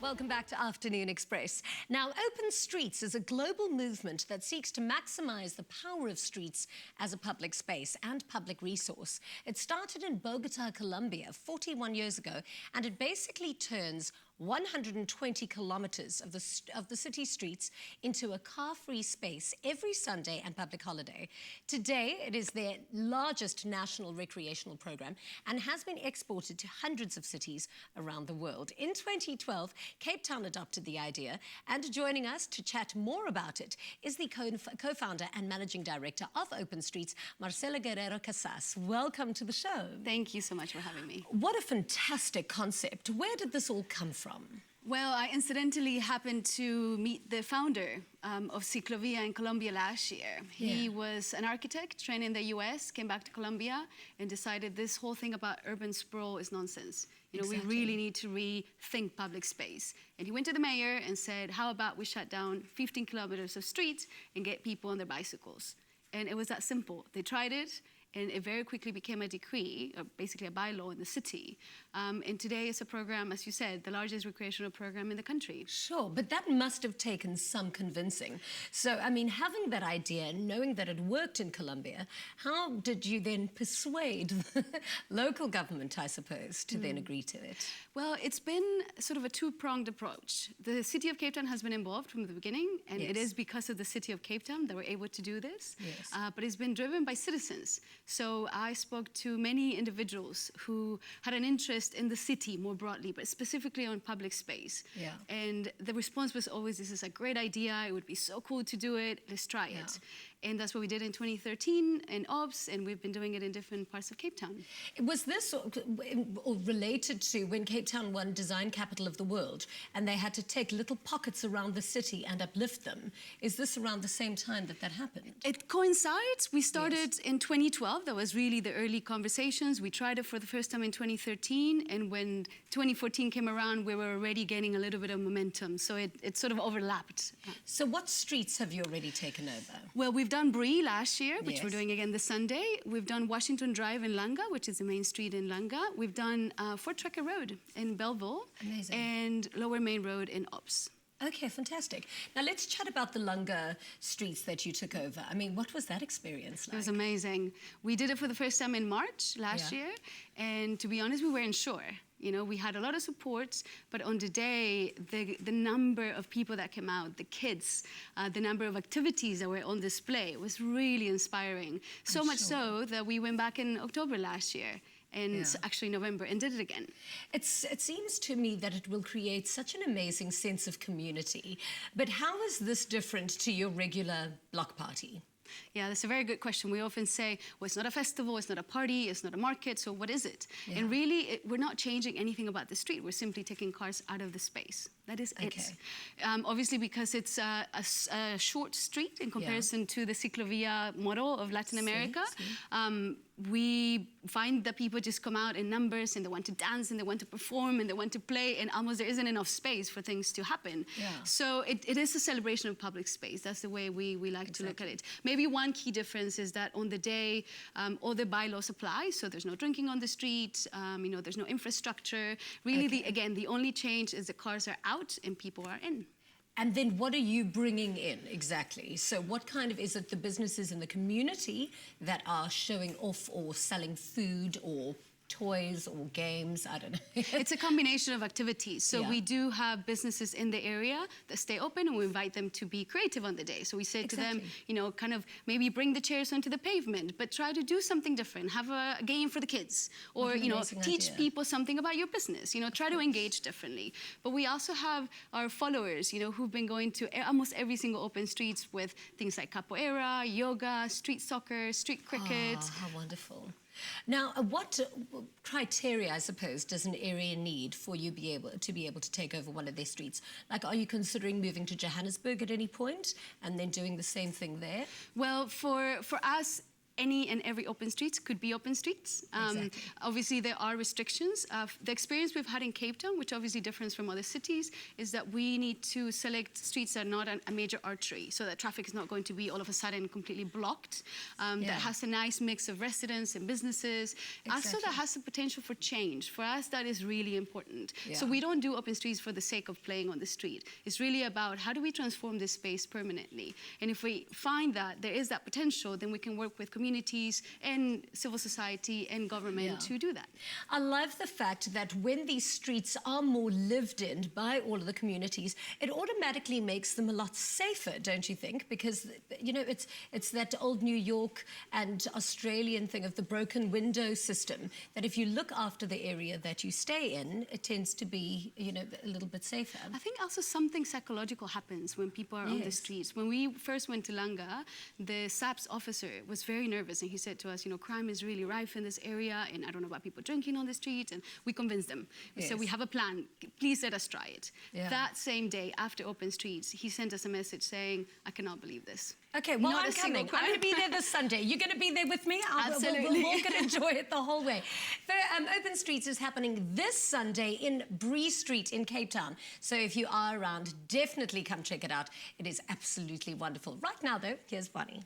Welcome back to Afternoon Express. Now, Open Streets is a global movement that seeks to maximize the power of streets as a public space and public resource. It started in Bogota, Colombia, 41 years ago, and it basically turns 120 kilometers of the city streets into a car-free space every Sunday and public holiday. Today, it is their largest national recreational program and has been exported to hundreds of cities around the world. In 2012, Cape Town adopted the idea, and joining us to chat more about it is the co-founder and managing director of Open Streets, Marcela Guerrero Casas. Welcome to the show. Thank you so much for having me. What a fantastic concept. Where did this all come from? Well, I incidentally happened to meet the founder of Ciclovia in Colombia last year. He was an architect trained in the US, came back to Colombia and decided this whole thing about urban sprawl is nonsense. You know, we really need to rethink public space. And he went to the mayor and said, how about we shut down 15 kilometers of streets and get people on their bicycles? And it was that simple. They tried it, and it very quickly became a decree, or basically a bylaw in the city. And today it's a program, as you said, the largest recreational program in the country. Sure, but that must have taken some convincing. So, I mean, having that idea, knowing that it worked in Colombia, how did you then persuade the local government, I suppose, to then agree to it? Well, it's been sort of a two-pronged approach. The city of Cape Town has been involved from the beginning, and it is because of the city of Cape Town that we're able to do this. But it's been driven by citizens. So I spoke to many individuals who had an interest in the city more broadly, but specifically on public space. And the response was always, this is a great idea, it would be so cool to do it, let's try it. And that's what we did in 2013 in Ops, and we've been doing it in different parts of Cape Town. Was this related to when Cape Town won Design Capital of the World and they had to take little pockets around the city and uplift them? Is this around the same time that that happened? It coincides. We started in 2012. That was really the early conversations. We tried it for the first time in 2013, and when 2014 came around, we were already gaining a little bit of momentum. So it sort of overlapped. So what streets have you already taken over? Well, we've done Bree last year, which we're doing again this Sunday. We've done Washington Drive in Langa, which is the main street in Langa. We've done Fort Tracker Road in Belleville. Amazing. And Lower Main Road in Ops. Okay, fantastic. Now let's chat about the Langa streets that you took over. I mean, what was that experience like? It was amazing. We did it for the first time in March last year, and to be honest, we weren't sure. You know, we had a lot of support, but on the day, the number of people that came out, the kids, the number of activities that were on display was really inspiring. So much so that we went back in October last year, and actually November, and did it again. It seems to me that it will create such an amazing sense of community. But how is this different to your regular block party? Yeah, that's a very good question. We often say, well, it's not a festival, it's not a party, it's not a market, so what is it? And really, we're not changing anything about the street. We're simply taking cars out of the space. That is it. Obviously, because it's a short street in comparison to the Ciclovia model of Latin America, we find that people just come out in numbers, and they want to dance, and they want to perform, and they want to play, and almost there isn't enough space for things to happen. So it is a celebration of public space. That's the way we like to look at it. Maybe one key difference is that on the day, all the bylaws apply, so there's no drinking on the street, you know, there's no infrastructure. Really, the only change is the cars are out and people are in. And then what are you bringing in exactly? So what kind of, is it the businesses in the community that are showing off or selling food or toys or games? I don't know. It's a combination of activities. So we do have businesses in the area that stay open, and we invite them to be creative on the day. So we say to them, you know, kind of maybe bring the chairs onto the pavement, but try to do something different. Have a game for the kids, or, you know, teach people something about your business. You know, try to engage differently. But we also have our followers, you know, who've been going to almost every single Open Streets with things like capoeira, yoga, street soccer, street cricket. Oh, how wonderful. Now, what criteria, I suppose, does an area need for you to be able to take over one of their streets? Like, are you considering moving to Johannesburg at any point and then doing the same thing there? Well, for us, any and every open streets could be open streets. Exactly. Obviously, there are restrictions. The experience we've had in Cape Town, which obviously differs from other cities, is that we need to select streets that are not a major artery, so that traffic is not going to be all of a sudden completely blocked. That has a nice mix of residents and businesses. Also, that has the potential for change. For us, that is really important. So we don't do open streets for the sake of playing on the street. It's really about how do we transform this space permanently. And if we find that there is that potential, then we can work with communities and civil society and government to do that. I love the fact that when these streets are more lived in by all of the communities, it automatically makes them a lot safer, don't you think? Because, you know, it's that old New York and Australian thing of the broken window system, that if you look after the area that you stay in, it tends to be, you know, a little bit safer. I think also something psychological happens when people are on the streets. When we first went to Langa, the SAPS officer was very nervous, and he said to us, you know, crime is really rife in this area, and I don't know about people drinking on the street, and we convinced them. We said, we have a plan, please let us try it. That same day, after open streets, he sent us a message saying, I cannot believe this. Okay, well, I'm coming. I'm going to be there this Sunday. You're going to be there with me? Absolutely. We're all going to enjoy it the whole way. Open Streets is happening this Sunday in Bree Street in Cape Town. So if you are around, definitely come check it out. It is absolutely wonderful. Right now, though, here's Bonnie.